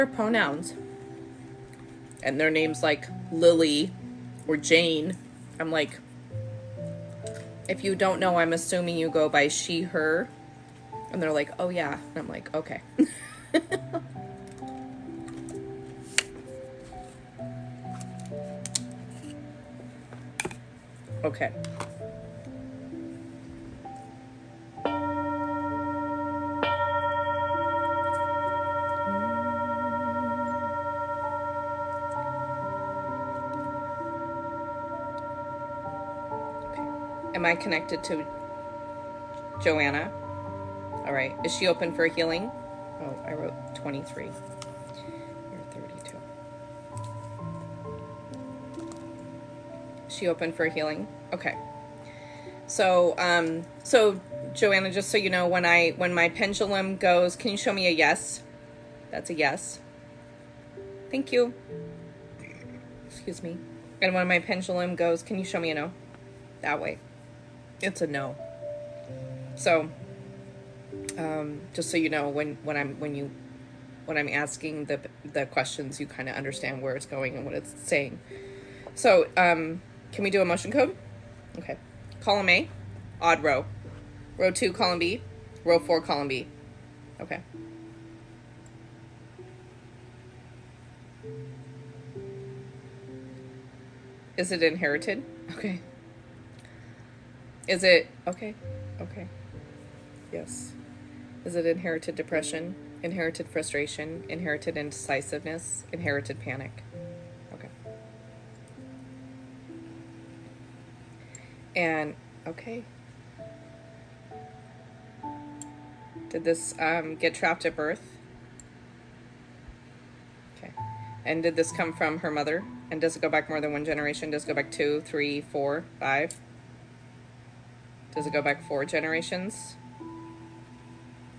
pronouns and their names like Lily or Jane, I'm like, if you don't know, I'm assuming you go by she, her. And they're like, oh yeah. And I'm like, okay. Okay. Am I connected to Joanna? All right. Is she open for healing? Oh, I wrote 23. You're 32. Is she open for healing? Okay. So, Joanna, just so you know, when my pendulum goes, can you show me a yes? That's a yes. Thank you. Excuse me. And when my pendulum goes, can you show me a no? That way. It's a no. So, just so you know, when I'm asking the questions, you kind of understand where it's going and what it's saying. So, can we do a motion code? Okay. Column A, odd row. Row 2, column B. Row 4, column B. Okay. Is it inherited? Okay. Is it, okay. Yes. Is it inherited depression, inherited frustration, inherited indecisiveness, inherited panic? Okay. And, okay. Did this get trapped at birth? Okay. And did this come from her mother? And does it go back more than one generation? Does it go back 2, 3, 4, 5? Does it go back 4 generations?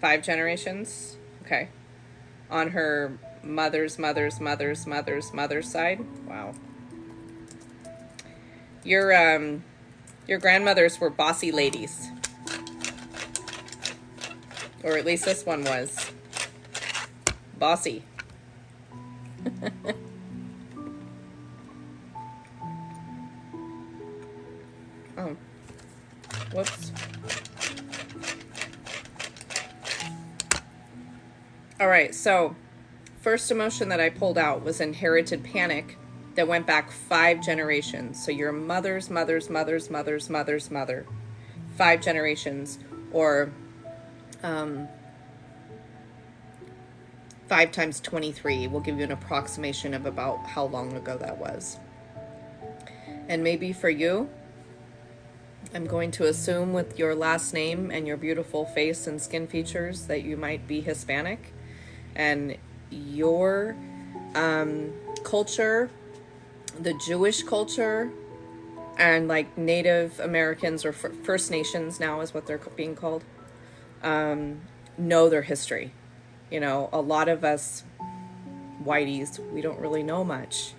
5 generations? Okay. On her mother's side? Wow. Your grandmothers were bossy ladies. Or at least this one was. Bossy. Oh. Whoops. All right, so first emotion that I pulled out was inherited panic that went back 5 generations. So your mother's mother. 5 generations, or 5 times 23 will give you an approximation of about how long ago that was. And maybe for you, I'm going to assume with your last name and your beautiful face and skin features that you might be Hispanic, and your culture, the Jewish culture, and like Native Americans or First Nations now is what they're being called, know their history. You know, a lot of us whiteys, we don't really know much.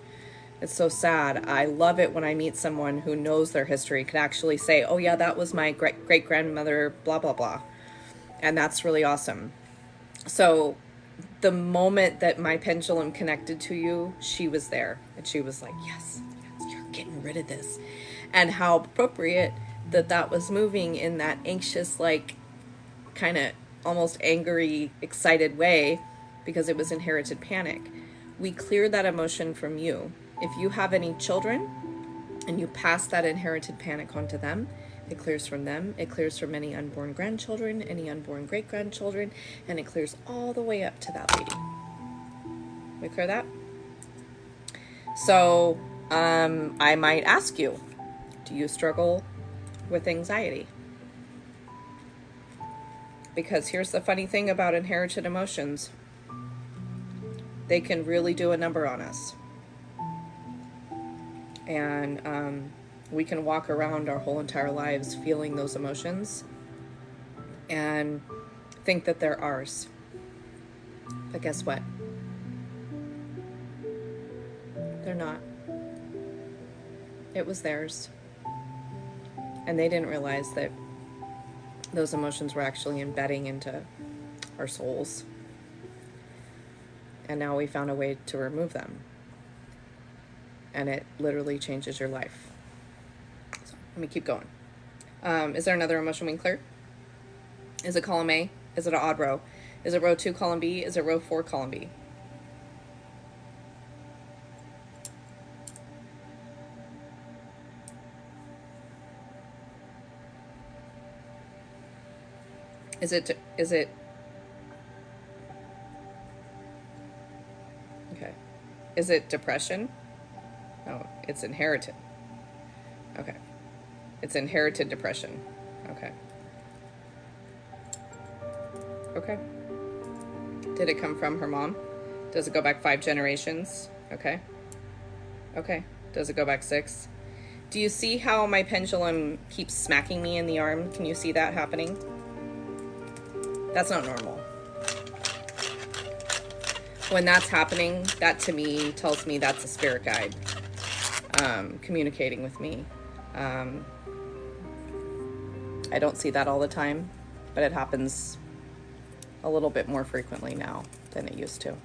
It's so sad. I love it when I meet someone who knows their history, can actually say, oh yeah, that was my great-grandmother, blah, blah, blah. And that's really awesome. So the moment that my pendulum connected to you, she was there. And she was like, yes, you're getting rid of this. And how appropriate that was moving in that anxious, like, kind of almost angry, excited way, because it was inherited panic. We clear that emotion from you. If you have any children and you pass that inherited panic onto them, it clears from them. It clears from any unborn grandchildren, any unborn great-grandchildren, and it clears all the way up to that lady. We clear that? So I might ask you, do you struggle with anxiety? Because here's the funny thing about inherited emotions. They can really do a number on us. And we can walk around our whole entire lives feeling those emotions and think that they're ours. But guess what? They're not. It was theirs. And they didn't realize that those emotions were actually embedding into our souls. And now we found a way to remove them. And it literally changes your life. So let me keep going. Is there another emotion we can clear? Is it column A? Is it an odd row? Is it row 2, column B? Is it row 4, column B? Is it okay. Is it depression? No, it's inherited. Okay. It's inherited depression. Okay. Okay. Did it come from her mom? Does it go back 5 generations? Okay. Okay. Does it go back 6? Do you see how my pendulum keeps smacking me in the arm? Can you see that happening? That's not normal. When that's happening, that to me tells me that's a spirit guide communicating with me. I don't see that all the time, but it happens a little bit more frequently now than it used to.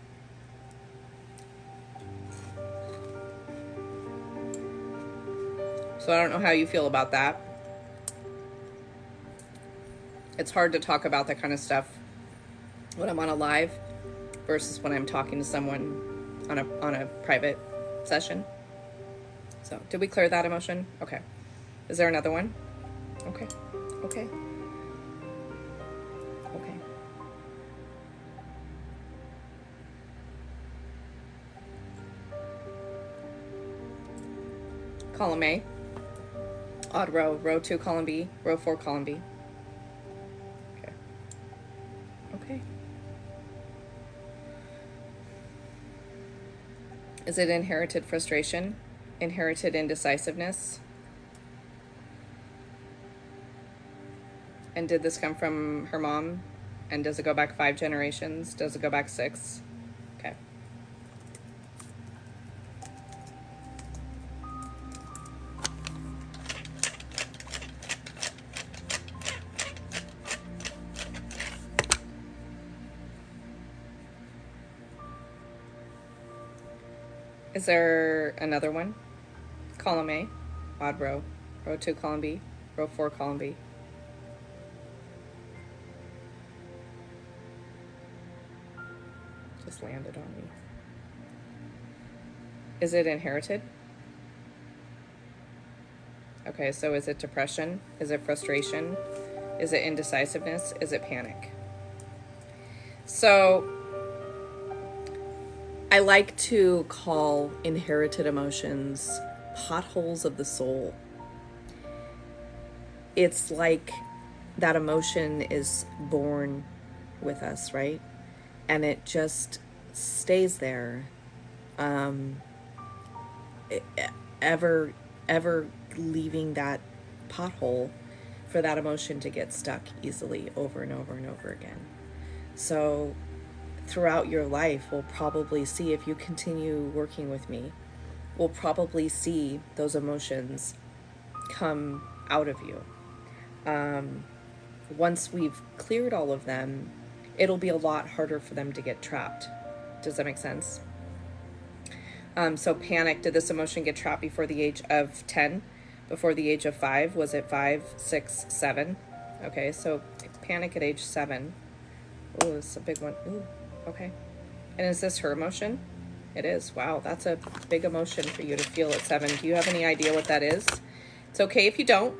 So I don't know how you feel about that. It's hard to talk about that kind of stuff when I'm on a live versus when I'm talking to someone on a private session. So did we clear that emotion? Okay. Is there another one? Okay. Okay. Okay. Column A. Odd row. Row 2, column B. Row 4, column B. Okay. Okay. Is it inherited frustration? Inherited indecisiveness? And did this come from her mom? And does it go back 5 generations? Does it go back 6? Okay. Is there another one? Column A, odd row. Row 2, column B. Row 4, column B. Just landed on me. Is it inherited? Okay, so is it depression? Is it frustration? Is it indecisiveness? Is it panic? So I like to call inherited emotions potholes of the soul. It's like that emotion is born with us, right? And it just stays there, ever leaving that pothole for that emotion to get stuck easily over and over and over again. So throughout your life, we'll probably see, if you continue working with me, we'll probably see those emotions come out of you. Once we've cleared all of them, it'll be a lot harder for them to get trapped. Does that make sense? So panic, did this emotion get trapped before the age of 10? Before the age of 5? Was it 5, 6, 7? Okay, so panic at age 7. Oh, it's a big one. Ooh, okay. And is this her emotion? It is. Wow, that's a big emotion for you to feel at 7. Do you have any idea what that is? It's okay if you don't.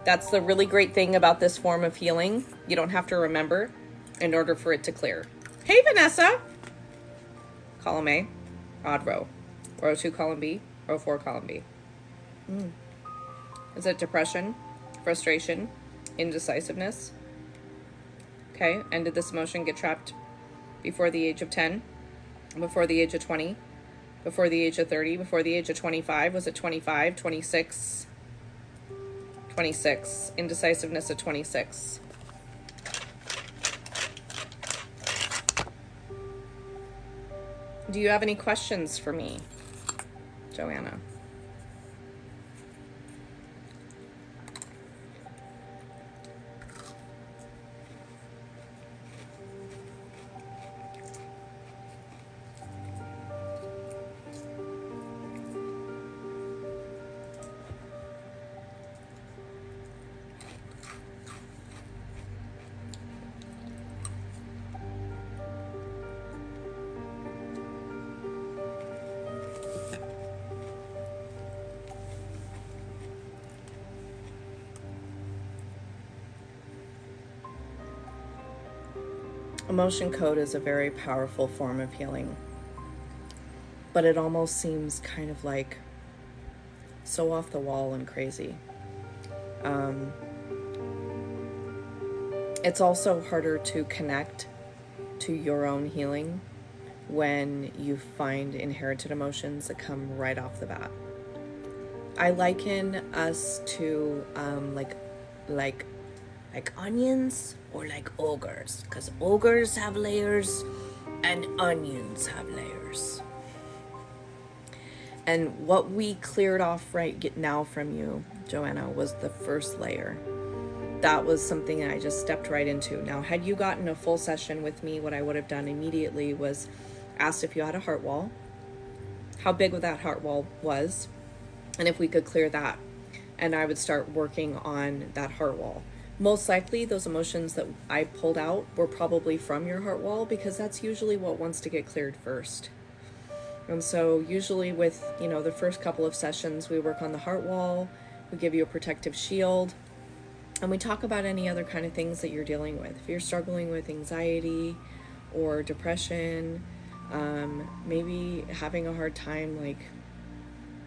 That's the really great thing about this form of healing. You don't have to remember in order for it to clear. Hey, Vanessa! Column A, odd row. Row 2, column B. Row 4, column B. Is it depression, frustration, indecisiveness? Okay, and did this emotion get trapped before the age of 10? Before the age of 20? Before the age of 30? Before the age of 25? Was it 25, 26? 26. Indecisiveness at 26. Do you have any questions for me, Joanna? Emotion code is a very powerful form of healing, but it almost seems kind of like so off the wall and crazy. It's also harder to connect to your own healing when you find inherited emotions that come right off the bat. I liken us to like onions or like ogres, because ogres have layers and onions have layers. And what we cleared off right now from you, Joanna, was the first layer. That was something that I just stepped right into. Now, had you gotten a full session with me, what I would have done immediately was asked if you had a heart wall, how big that heart wall was, and if we could clear that. And I would start working on that heart wall. Most likely, those emotions that I pulled out were probably from your heart wall, because that's usually what wants to get cleared first. And so usually with, the first couple of sessions, we work on the heart wall, we give you a protective shield, and we talk about any other kind of things that you're dealing with. If you're struggling with anxiety or depression, maybe having a hard time like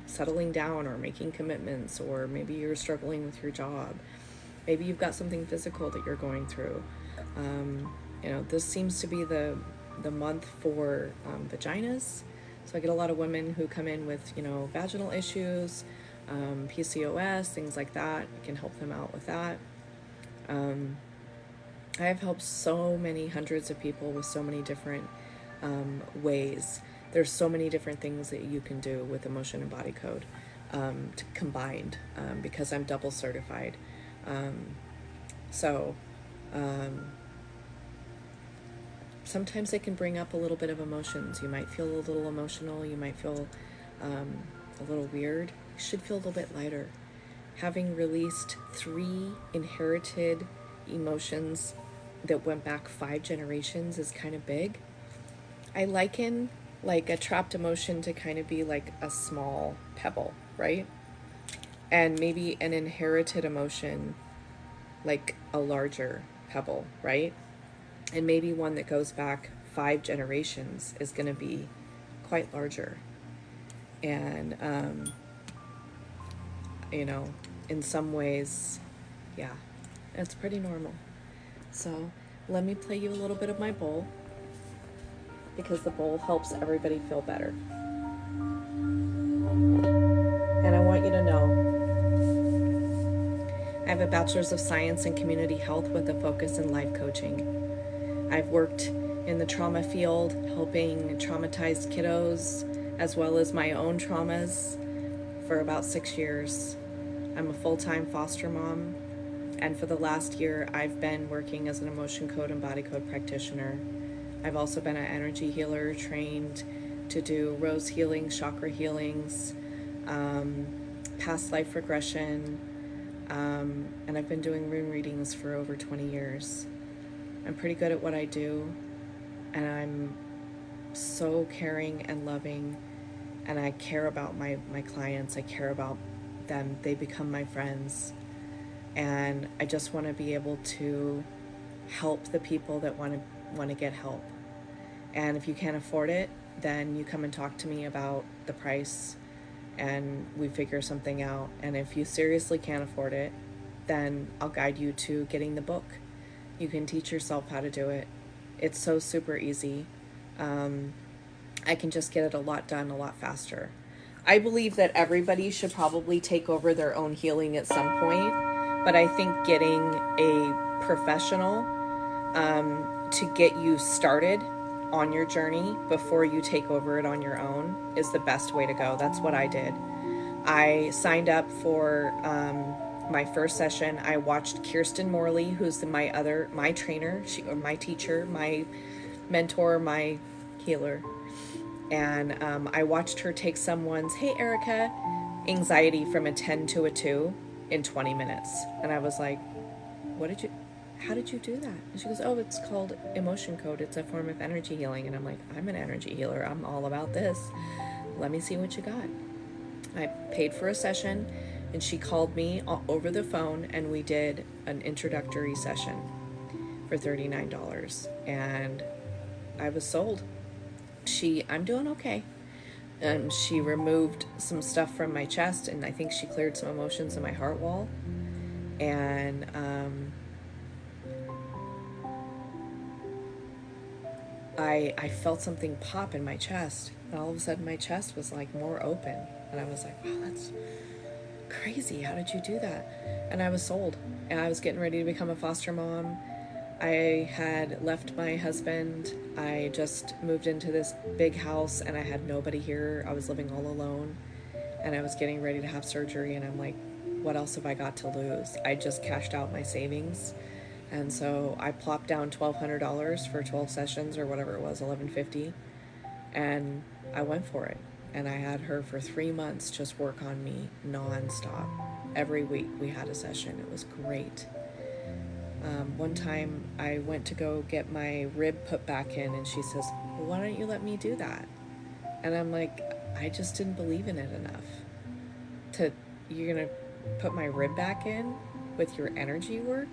settling down or making commitments, or maybe you're struggling with your job, maybe you've got something physical that you're going through. This seems to be the month for vaginas. So I get a lot of women who come in with, vaginal issues, PCOS, things like that. I can help them out with that. I have helped so many hundreds of people with so many different ways. There's so many different things that you can do with emotion and body code combined, because I'm double certified. Sometimes it can bring up a little bit of emotions. You might feel a little emotional. You might feel a little weird. You should feel a little bit lighter. Having released 3 inherited emotions that went back 5 generations is kind of big. I liken like a trapped emotion to kind of be like a small pebble, right? And maybe an inherited emotion like a larger pebble, right? And maybe one that goes back 5 generations is going to be quite larger. And, in some ways, yeah, it's pretty normal. So let me play you a little bit of my bowl, because the bowl helps everybody feel better. And I want you to know, I have a bachelor's of science in community health with a focus in life coaching. I've worked in the trauma field, helping traumatized kiddos, as well as my own traumas, for about 6 years. I'm a full-time foster mom, and for the last year, I've been working as an emotion code and body code practitioner. I've also been an energy healer, trained to do rose healing, chakra healings, past life regression, and I've been doing rune readings for over 20 years. I'm pretty good at what I do, and I'm so caring and loving, and I care about my clients. I care about them. They become my friends, and I just want to be able to help the people that want to get help. And if you can't afford it, then you come and talk to me about the price, and we figure something out. And if you seriously can't afford it, then I'll guide you to getting the book. You can teach yourself how to do it. It's so super easy. I can just get it a lot done a lot faster. I believe that everybody should probably take over their own healing at some point, but I think getting a professional to get you started on your journey before you take over it on your own is the best way to go. That's what I did. I signed up for my first session. I watched Kirsten Morley, who's my trainer, my teacher, my mentor, my healer. And I watched her take someone's, hey, Erica, anxiety from a 10 to a 2 in 20 minutes. And I was like, how did you do that? And she goes, oh, it's called emotion code. It's a form of energy healing. And I'm like, I'm an energy healer. I'm all about this. Let me see what you got. I paid for a session, and she called me over the phone, and we did an introductory session. for $39. And I was sold. I'm doing okay. She removed some stuff from my chest, and I think she cleared some emotions in my heart wall. And I felt something pop in my chest, and all of a sudden my chest was like more open, and I was like, wow, that's crazy. How did you do that? And I was sold, and I was getting ready to become a foster mom. I had left my husband. I just moved into this big house, and I had nobody here. I was living all alone, and I was getting ready to have surgery, and I'm like, what else have I got to lose? I just cashed out my savings, and so I plopped down $1,200 for 12 sessions or whatever it was, $1,150, and I went for it. And I had her for 3 months just work on me nonstop. Every week we had a session. It was great. One time I went to go get my rib put back in, and she says, well, why don't you let me do that? And I'm like, I just didn't believe in it enough. You're going to put my rib back in with your energy work?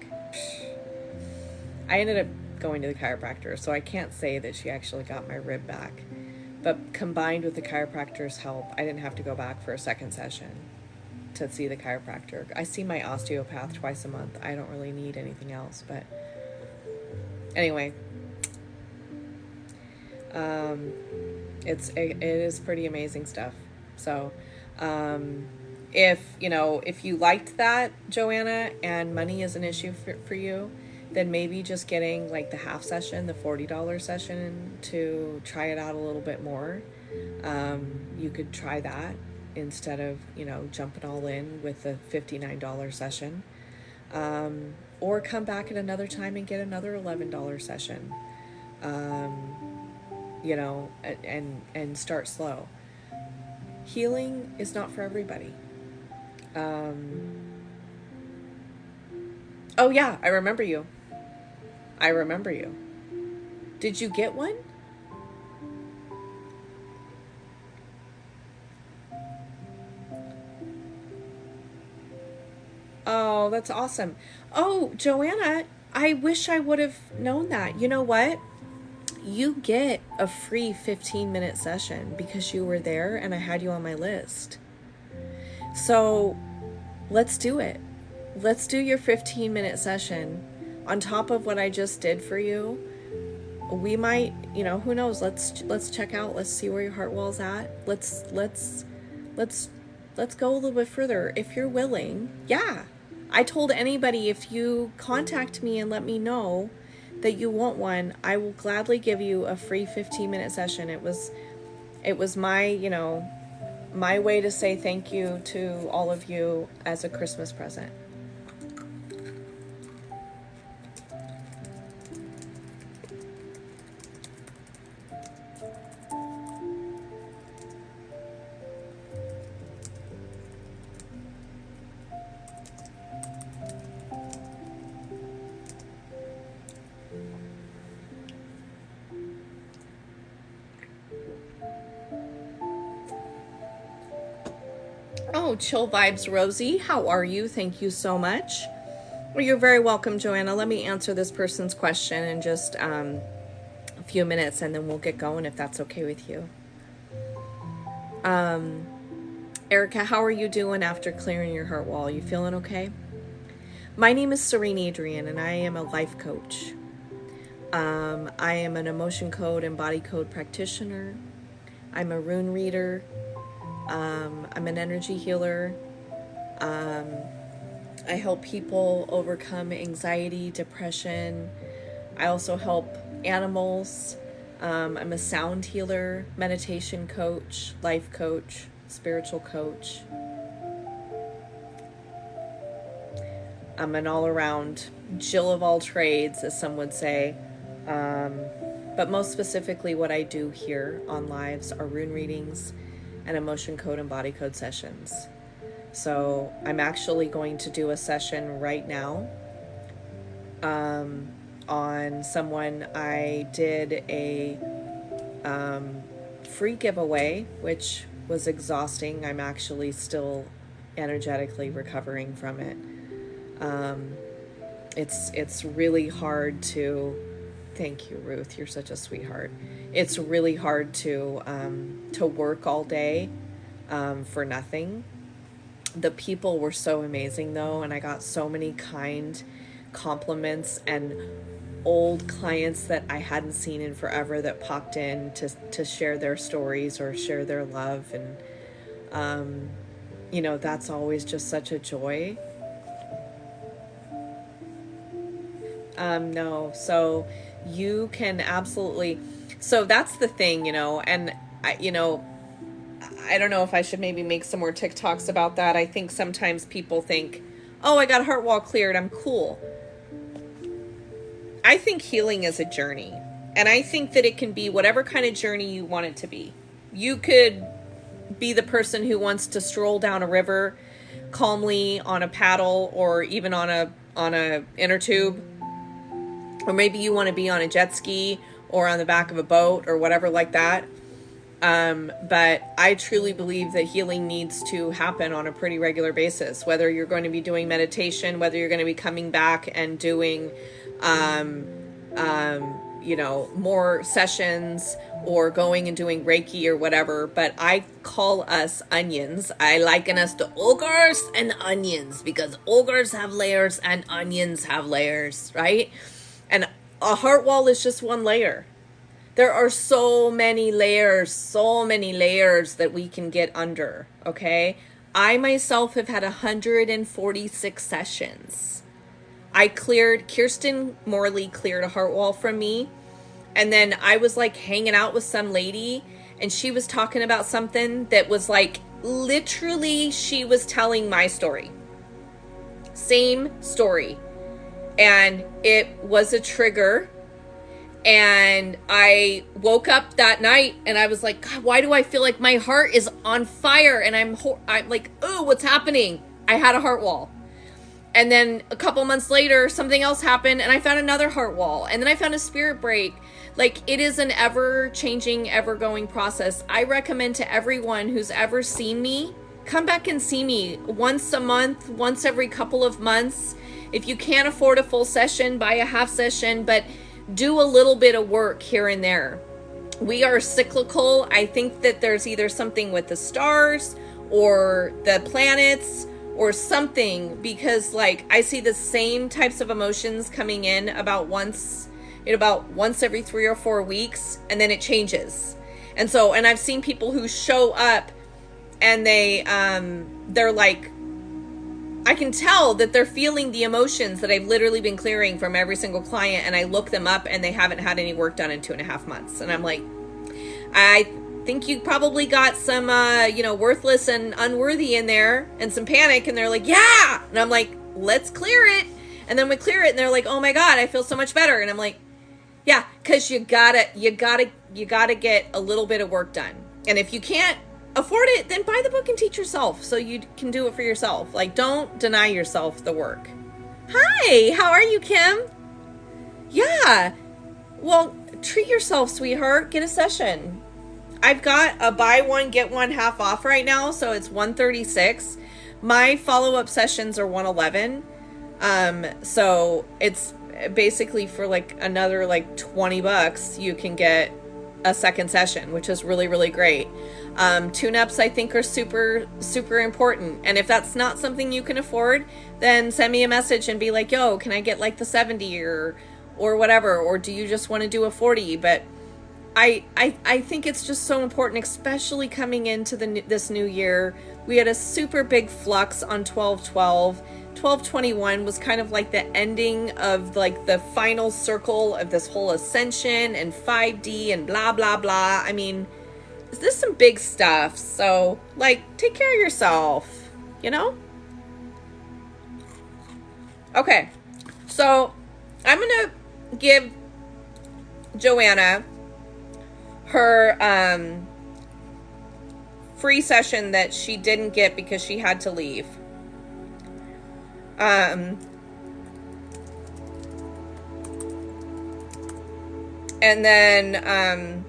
I ended up going to the chiropractor, so I can't say that she actually got my rib back. But combined with the chiropractor's help, I didn't have to go back for a second session to see the chiropractor. I see my osteopath twice a month. I don't really need anything else. But anyway, it is pretty amazing stuff. So if you liked that, Joanna, and money is an issue for you, then maybe just getting like the half session, the $40 session, to try it out a little bit more. You could try that instead of, jumping all in with the $59 session. Or come back at another time and get another $11 session. And start slow. Healing is not for everybody. Oh yeah, I remember you. Did you get one? Oh, that's awesome. Oh, Joanna, I wish I would have known that. You know what? You get a free 15-minute session because you were there and I had you on my list. So let's do it. Let's do your 15-minute session on top of what I just did for you. We might, who knows? Let's check out. Let's see where your heart wall's at. Let's go a little bit further if you're willing. Yeah. I told anybody, if you contact me and let me know that you want one, I will gladly give you a free 15-minute session. It was my, my way to say thank you to all of you as a Christmas present. Oh, chill vibes, Rosie. How are you? Thank you so much. Well, you're very welcome, Joanna. Let me answer this person's question in just a few minutes, and then we'll get going if that's okay with you. Erica, how are you doing after clearing your heart wall? You feeling okay? My name is Serene Adrian, and I am a life coach. I am an emotion code and body code practitioner. I'm a rune reader. I'm an energy healer. I help people overcome anxiety, depression. I also help animals. I'm a sound healer, meditation coach, life coach, spiritual coach. I'm an all-around Jill of all trades, as some would say. But most specifically, what I do here on lives are rune readings and emotion code and body code sessions. So I'm actually going to do a session right now on someone. I did a free giveaway, which was exhausting. I'm actually still energetically recovering from it. It's really hard to, thank you, Ruth, you're such a sweetheart. It's really hard to work all day for nothing. The people were so amazing though, and I got so many kind compliments, and old clients that I hadn't seen in forever that popped in to share their stories or share their love. And that's always just such a joy. No, so you can absolutely, so that's the thing, and I don't know if I should maybe make some more TikToks about that. I think sometimes people think, oh, I got a heart wall cleared, I'm cool. I think healing is a journey. And I think that it can be whatever kind of journey you want it to be. You could be the person who wants to stroll down a river calmly on a paddle, or even on a inner tube. Or maybe you want to be on a jet ski or on the back of a boat or whatever like that. But I truly believe that healing needs to happen on a pretty regular basis, whether you're going to be doing meditation, whether you're going to be coming back and doing, more sessions, or going and doing Reiki or whatever. But I call us onions. I liken us to ogres and onions, because ogres have layers and onions have layers, right? And a heart wall is just one layer. There are so many layers that we can get under, okay? I myself have had 146 sessions. Kirsten Morley cleared a heart wall from me. And then I was like hanging out with some lady, and she was talking about something that was like, literally, she was telling my story. Same story. And it was a trigger. And I woke up that night and I was like, God, why do I feel like my heart is on fire? And I'm like, oh, what's happening? I had a heart wall. And then a couple months later, something else happened and I found another heart wall. And then I found a spirit break. Like, it is an ever changing, ever going process. I recommend to everyone who's ever seen me, come back and see me once a month, once every couple of months. If you can't afford a full session, buy a half session, but do a little bit of work here and there. We are cyclical. I think that there's either something with the stars or the planets or something, because like I see the same types of emotions coming in about once every 3 or 4 weeks, and then it changes. And I've seen people who show up and they're like, I can tell that they're feeling the emotions that I've literally been clearing from every single client, and I look them up and they haven't had any work done in 2.5 months. And I'm like, I think you probably got some, worthless and unworthy in there and some panic. And they're like, yeah. And I'm like, let's clear it. And then we clear it and they're like, oh my God, I feel so much better. And I'm like, yeah, cause you gotta get a little bit of work done. And if you can't afford it, then buy the book and teach yourself so you can do it for yourself. Like, don't deny yourself the work. Hi, how are you, Kim? Yeah, well, treat yourself, sweetheart. Get a session. I've got a buy one, get one half off right now, so it's $136. My follow-up sessions are $111. So it's basically for like another like $20, you can get a second session, which is really, really great. Tune-ups, I think, are super, super important. And if that's not something you can afford, then send me a message and be like, yo, can I get like the 70 or whatever? Or do you just want to do a 40? But I think it's just so important, especially coming into this new year. We had a super big flux on 12/12. 12/21 was kind of like the ending of like the final circle of this whole ascension and 5D and blah, blah, blah. I mean, this is some big stuff. So like, take care of yourself, you know? Okay. So I'm going to give Joanna her free session that she didn't get because she had to leave. And then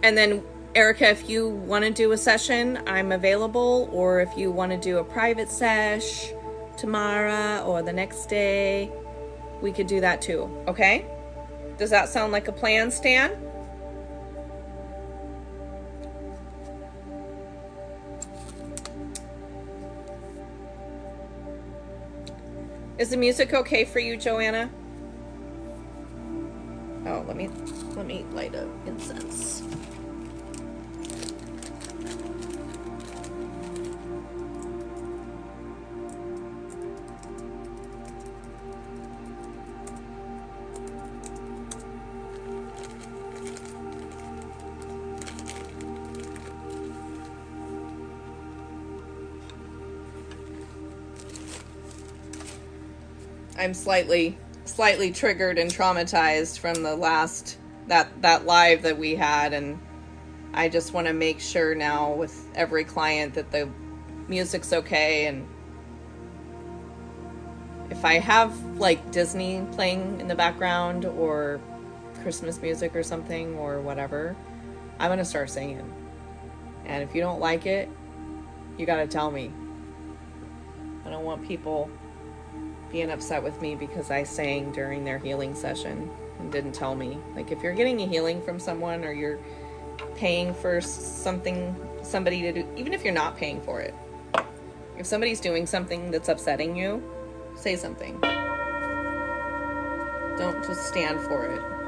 And then, Erica, if you want to do a session, I'm available. Or if you want to do a private sesh tomorrow or the next day, we could do that too. Okay? Does that sound like a plan, Stan? Is the music okay for you, Joanna? Oh, let me light up incense. I'm slightly triggered and traumatized from the last that live that we had, and I just want to make sure now with every client that the music's okay. And if I have like Disney playing in the background or Christmas music or something or whatever, I'm gonna start singing. And if you don't like it, you gotta tell me. I don't want people being upset with me because I sang during their healing session and didn't tell me. Like, if you're getting a healing from someone or you're paying for somebody to do, even if you're not paying for it, if somebody's doing something that's upsetting you, say something. Don't just stand for it.